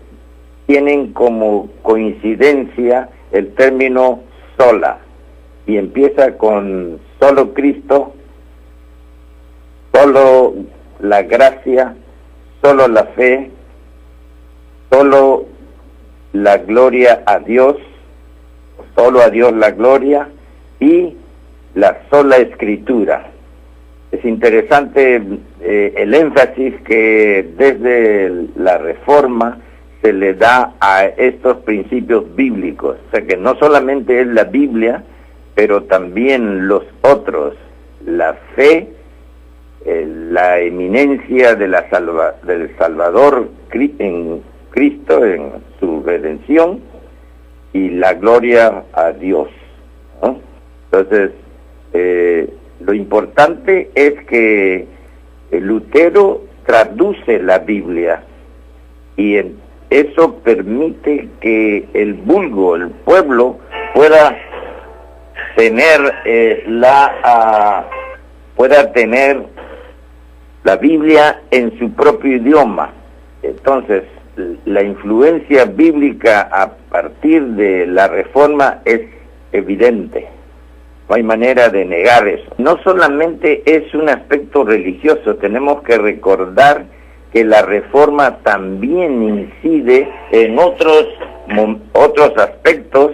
tienen como coincidencia el término sola, y empieza con solo Cristo, solo la gracia, solo la fe, solo la gloria a Dios, solo a Dios la gloria, y la sola escritura. Es interesante el énfasis que desde la Reforma se le da a estos principios bíblicos. O sea que no solamente es la Biblia, pero también los otros, la fe, la eminencia de del Salvador en Cristo, en su redención, y la gloria a Dios, ¿no? Entonces, lo importante es que Lutero traduce la Biblia, y eso permite que el vulgo, el pueblo, pueda tener la Biblia en su propio idioma. Entonces, la influencia bíblica a partir de la Reforma es evidente. No hay manera de negar eso. No solamente es un aspecto religioso, tenemos que recordar que la Reforma también incide en otros aspectos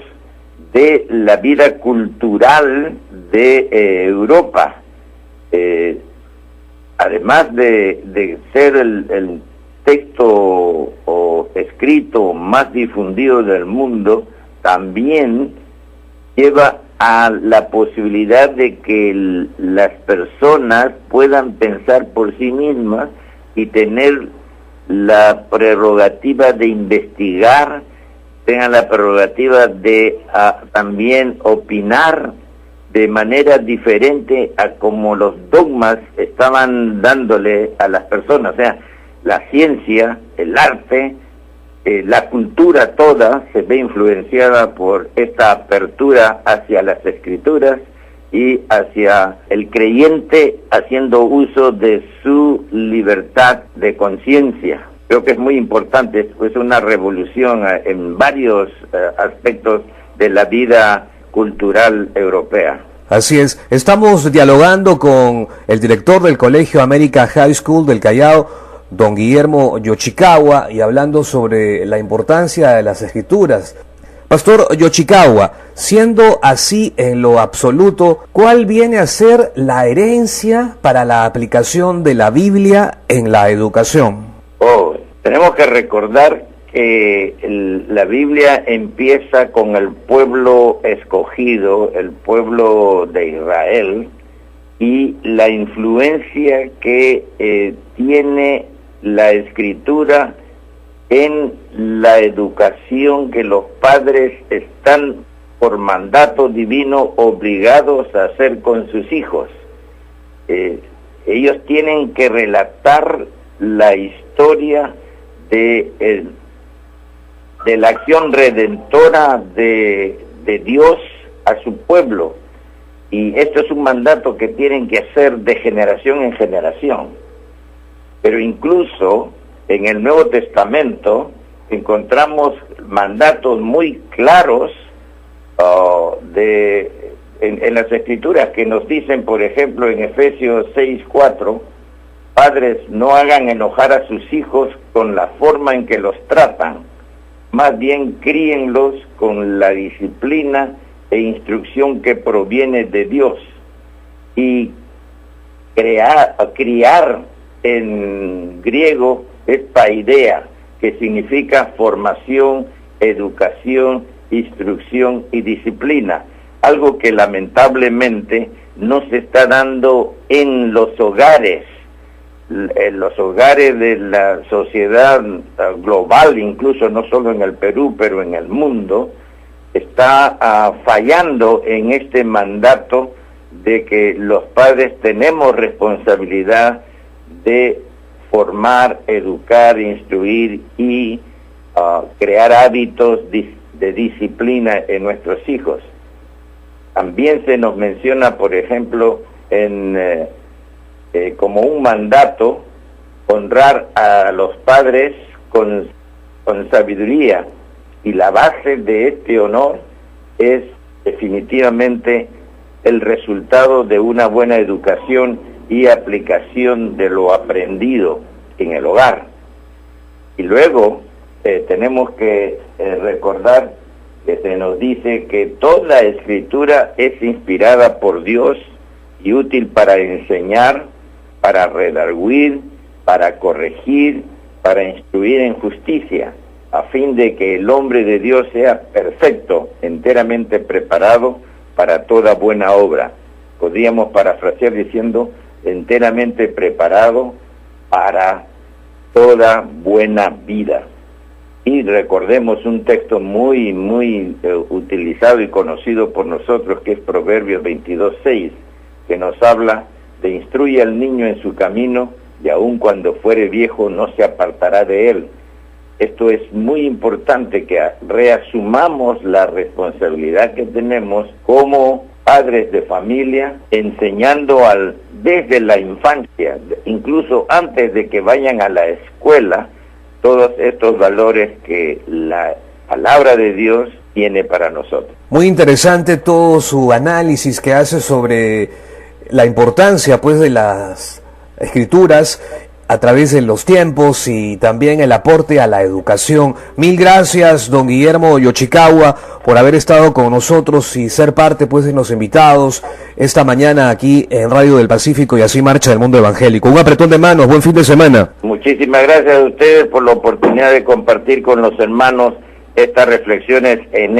de la vida cultural de Europa. Además de ser el texto o escrito más difundido del mundo, también lleva a la posibilidad de que las personas puedan pensar por sí mismas y tener la prerrogativa de investigar, tengan la prerrogativa de también opinar de manera diferente a como los dogmas estaban dándole a las personas. O sea, la ciencia, el arte, la cultura toda se ve influenciada por esta apertura hacia las escrituras y hacia el creyente haciendo uso de su libertad de conciencia. Creo que es muy importante, es una revolución en varios aspectos de la vida cultural europea. Así es, estamos dialogando con el director del Colegio América High School del Callao, don Guillermo Yoshikawa, y hablando sobre la importancia de las escrituras. Pastor Yoshikawa, siendo así en lo absoluto, ¿cuál viene a ser la herencia para la aplicación de la Biblia en la educación? Tenemos que recordar que la Biblia empieza con el pueblo escogido, el pueblo de Israel, y la influencia que tiene la Escritura en la educación que los padres están por mandato divino obligados a hacer con sus hijos. Ellos tienen que relatar la historia de la acción redentora de Dios a su pueblo, y esto es un mandato que tienen que hacer de generación en generación. Pero incluso en el Nuevo Testamento encontramos mandatos muy claros en las Escrituras que nos dicen, por ejemplo, en Efesios 6:4, padres, no hagan enojar a sus hijos con la forma en que los tratan, más bien críenlos con la disciplina e instrucción que proviene de Dios. Y criar en griego es paideia, que significa formación, educación, instrucción y disciplina, algo que lamentablemente no se está dando en los hogares de la sociedad global, incluso no solo en el Perú, pero en el mundo, está fallando en este mandato de que los padres tenemos responsabilidad de formar, educar, instruir y crear hábitos de disciplina en nuestros hijos. También se nos menciona, por ejemplo, como un mandato, honrar a los padres con sabiduría, y la base de este honor es definitivamente el resultado de una buena educación y aplicación de lo aprendido en el hogar. Y luego tenemos que recordar que se nos dice que toda escritura es inspirada por Dios y útil para enseñar, para redarguir, para corregir, para instruir en justicia, a fin de que el hombre de Dios sea perfecto, enteramente preparado para toda buena obra. Podríamos parafrasear diciendo, enteramente preparado para toda buena vida. Y recordemos un texto muy utilizado y conocido por nosotros, que es Proverbios 22:6, que nos habla de instruye al niño en su camino, y aun cuando fuere viejo no se apartará de él. Esto es muy importante, que reasumamos la responsabilidad que tenemos como padres de familia, enseñando desde la infancia, incluso antes de que vayan a la escuela, todos estos valores que la palabra de Dios tiene para nosotros. Muy interesante todo su análisis que hace sobre la importancia, pues, de las escrituras a través de los tiempos y también el aporte a la educación. Mil gracias, don Guillermo Yoshikawa, por haber estado con nosotros y ser parte, pues, de los invitados esta mañana aquí en Radio del Pacífico y Así Marcha el Mundo Evangélico. Un apretón de manos, buen fin de semana. Muchísimas gracias a ustedes por la oportunidad de compartir con los hermanos estas reflexiones en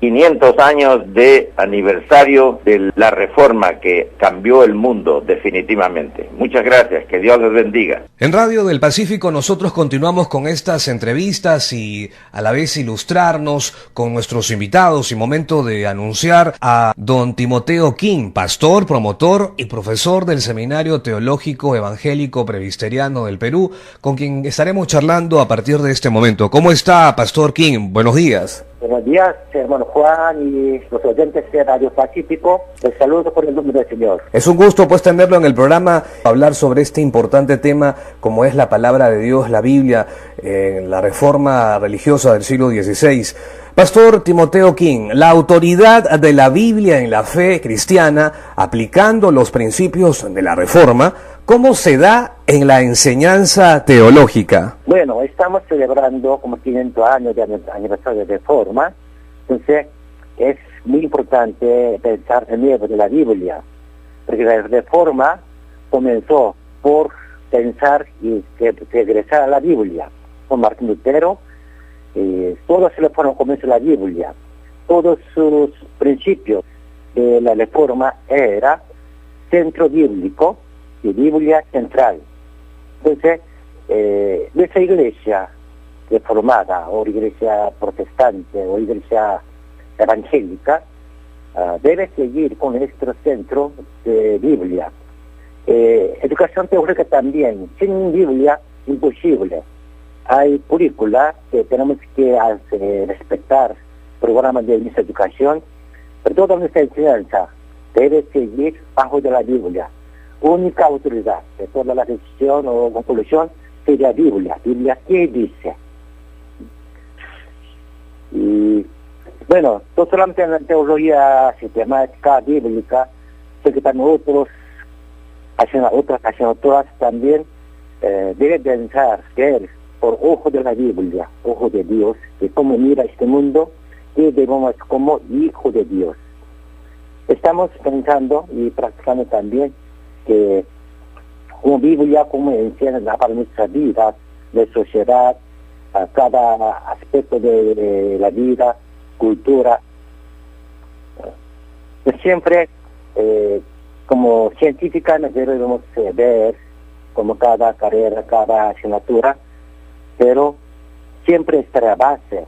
500 años de aniversario de la reforma que cambió el mundo definitivamente. Muchas gracias, que Dios los bendiga. En Radio del Pacífico nosotros continuamos con estas entrevistas y a la vez ilustrarnos con nuestros invitados, y momento de anunciar a don Timoteo King, pastor, promotor y profesor del Seminario Teológico Evangélico Presbiteriano del Perú, con quien estaremos charlando a partir de este momento. ¿Cómo está, Pastor King? Buenos días. Buenos días, hermano Juan y los oyentes de Radio Pacífico. Les saludo por el nombre del Señor. Es un gusto, pues, tenerlo en el programa, hablar sobre este importante tema como es la palabra de Dios, la Biblia, la reforma religiosa del siglo XVI. Pastor Timoteo King, la autoridad de la Biblia en la fe cristiana, aplicando los principios de la reforma, ¿cómo se da en la enseñanza teológica? Bueno, estamos celebrando como 500 años de aniversario de Reforma, entonces es muy importante pensar de nuevo de la Biblia, porque la Reforma comenzó por pensar y regresar a la Biblia. Con Martín Lutero, toda la Reforma comenzó la Biblia. Todos sus principios de la Reforma era centro bíblico y Biblia central. Entonces, esa iglesia reformada, o iglesia protestante, o iglesia evangélica, debe seguir con nuestro centro de Biblia. Educación teológica también, sin Biblia, imposible. Hay currícula que tenemos que respetar, programas de nuestra educación, pero toda nuestra enseñanza debe seguir bajo de la Biblia. Única autoridad de toda la decisión o conclusión sería Biblia. Biblia, ¿qué dice? Y bueno, no solamente en la teología sistemática, bíblica, sino que también otras asignaturas también deben pensar, ver por ojo de la Biblia, ojo de Dios, de cómo mira este mundo y debemos como hijo de Dios. Estamos pensando y practicando también que como Biblia, como enseña para nuestra vida, de sociedad, a cada aspecto de la vida, cultura. Siempre, como científica, debemos ver como cada carrera, cada asignatura, pero siempre estará base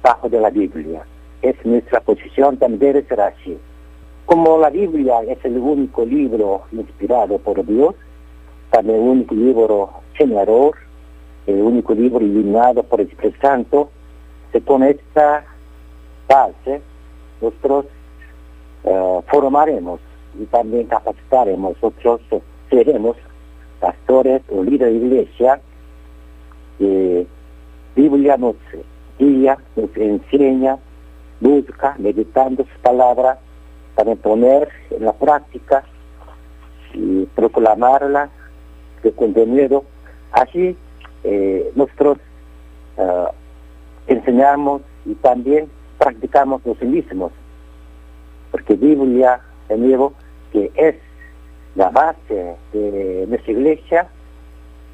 bajo de la Biblia. Es nuestra posición, también debe ser así. Como la Biblia es el único libro inspirado por Dios, también el único libro sin error, el único libro iluminado por el Espíritu Santo, con esta base nosotros formaremos y también capacitaremos, nosotros seremos pastores o líderes de iglesia. Biblia nos guía, nos enseña, busca, meditando su palabra, para poner en la práctica y proclamarla de contenido. Así nosotros enseñamos y también practicamos los mismos, porque Biblia, de nuevo, que es la base de nuestra iglesia,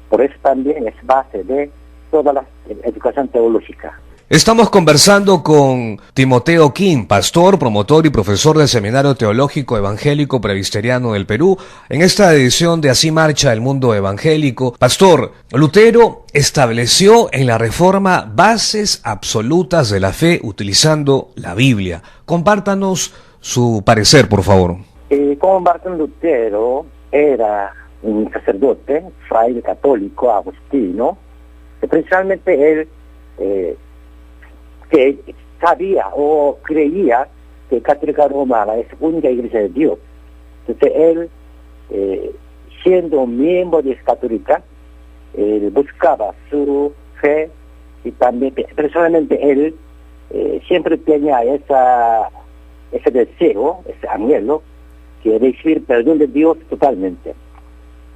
por eso también es base de toda la educación teológica. Estamos conversando con Timoteo Kim, pastor, promotor y profesor del Seminario Teológico Evangélico Presbiteriano del Perú, en esta edición de Así Marcha el Mundo Evangélico. Pastor, Lutero estableció en la Reforma bases absolutas de la fe utilizando la Biblia. Compártanos su parecer, por favor. Como Martín Lutero era un sacerdote, fraile católico, agustino, principalmente él que sabía o creía que la Católica Romana es la única iglesia de Dios. Entonces él, siendo miembro de esa católica, buscaba su fe y también, personalmente él, siempre tenía ese deseo, ese anhelo, que recibir perdón de Dios totalmente.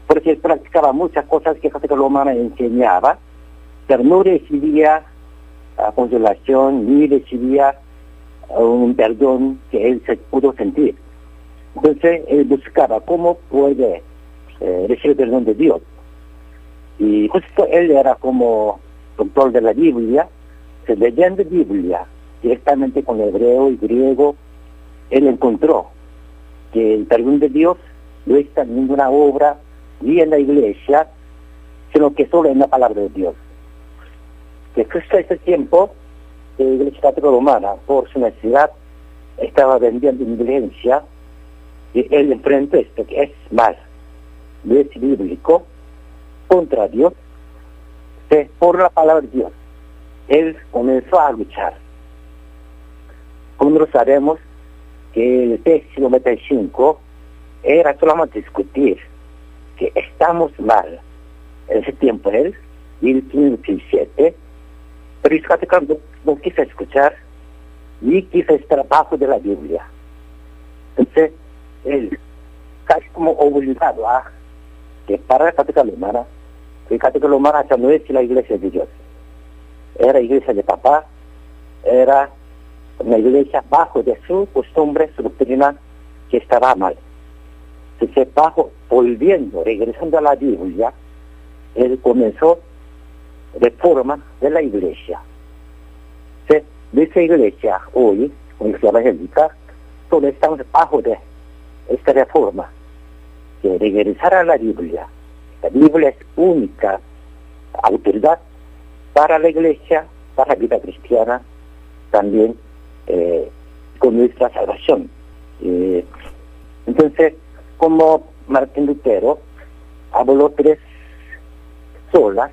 Porque él practicaba muchas cosas que la Católica Romana enseñaba, pero no recibía consolación ni recibía un perdón que él se pudo sentir. Entonces él buscaba cómo puede recibir el perdón de Dios. Y justo él era como doctor de la Biblia, leyendo Biblia directamente con hebreo y griego, él encontró que el perdón de Dios no está en ninguna obra ni en la iglesia, sino que solo en la palabra de Dios. Que justo ese tiempo, la Iglesia Católica Romana, por su necesidad, estaba vendiendo indulgencia, y él enfrentó esto, que es mal, no es bíblico, contra Dios, por la palabra de Dios. Él comenzó a luchar. Como nosotros sabemos que el texto 95 era solamente discutir que estamos mal. En ese tiempo él, 1517, pero el católico no quiso escuchar ni quiso estar bajo de la Biblia. Entonces, él casi como obligado a que para la Católica Romana ya no es la iglesia de Dios. Era iglesia de papá, era una iglesia bajo de su costumbre, su doctrina, que estaba mal. Entonces, regresando a la Biblia, él comenzó reforma de la iglesia. Entonces, de esa iglesia hoy, con la evangélica, todos estamos bajo de esta reforma, que regresar a la Biblia. La Biblia es única autoridad para la iglesia, para la vida cristiana, también con nuestra salvación. Entonces, como Martín Lutero habló tres sola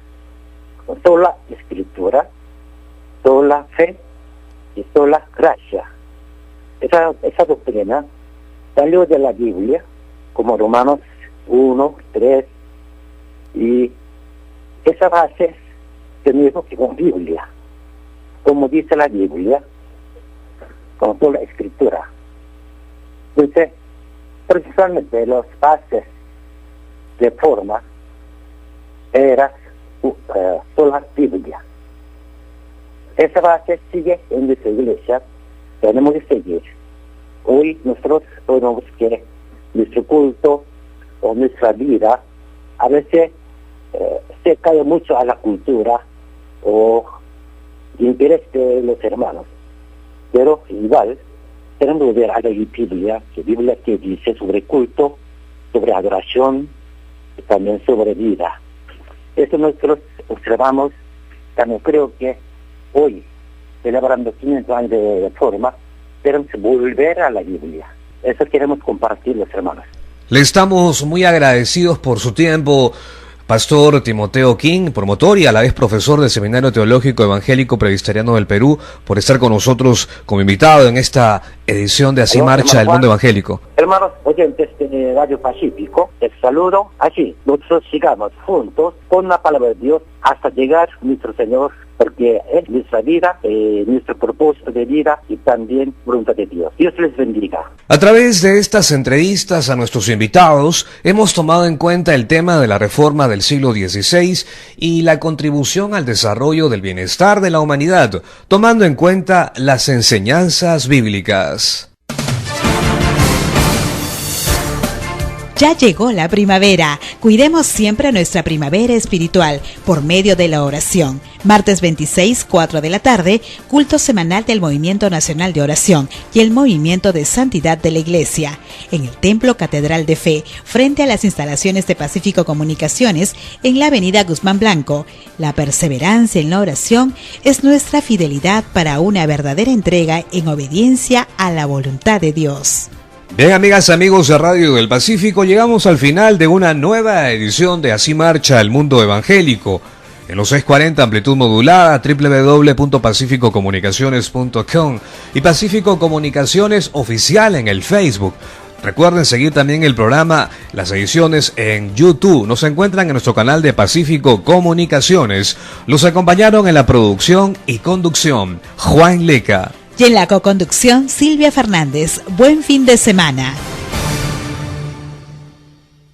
escritura, sola fe y sola gracia. Esa doctrina salió de la Biblia, como Romanos 1, 3, y esa base es lo mismo que con Biblia, como dice la Biblia, con toda la escritura. Entonces, principalmente las bases de forma era sola Biblia. Esa base sigue en nuestra iglesia, tenemos que seguir. Hoy nosotros tenemos que nuestro culto o nuestra vida a veces se cae mucho a la cultura o interés de los hermanos, pero igual tenemos que ver a la Biblia que dice sobre culto, sobre adoración y también sobre vida. Eso nosotros observamos. También creo que hoy, celebrando 500 años de reforma, tenemos que volver a la Biblia. Eso queremos compartir, los hermanos. Le estamos muy agradecidos por su tiempo, Pastor Timoteo King, promotor y a la vez profesor del Seminario Teológico Evangélico Presbiteriano del Perú, por estar con nosotros como invitado en esta edición de Así Marcha el Mundo Evangélico. Hermanos oyentes de Radio Pacífico, les saludo allí. Nosotros sigamos juntos con la palabra de Dios hasta llegar a nuestro Señor, porque es nuestra vida, nuestro propósito de vida y también voluntad de Dios. Dios les bendiga. A través de estas entrevistas a nuestros invitados, hemos tomado en cuenta el tema de la reforma del siglo XVI y la contribución al desarrollo del bienestar de la humanidad, tomando en cuenta las enseñanzas bíblicas. Ya llegó la primavera. Cuidemos siempre nuestra primavera espiritual por medio de la oración. Martes 26, 4 de la tarde, culto semanal del Movimiento Nacional de Oración y el Movimiento de Santidad de la Iglesia. En el Templo Catedral de Fe, frente a las instalaciones de Pacífico Comunicaciones, en la avenida Guzmán Blanco. La perseverancia en la oración es nuestra fidelidad para una verdadera entrega en obediencia a la voluntad de Dios. Bien, amigas, amigos de Radio del Pacífico, llegamos al final de una nueva edición de Así Marcha el Mundo Evangélico. En los 640 amplitud modulada, www.pacificocomunicaciones.com y Pacífico Comunicaciones Oficial en el Facebook. Recuerden seguir también el programa, las ediciones en YouTube. Nos encuentran en nuestro canal de Pacífico Comunicaciones. Los acompañaron en la producción y conducción Juan Leca. Y en la coconducción, Silvia Fernández. Buen fin de semana.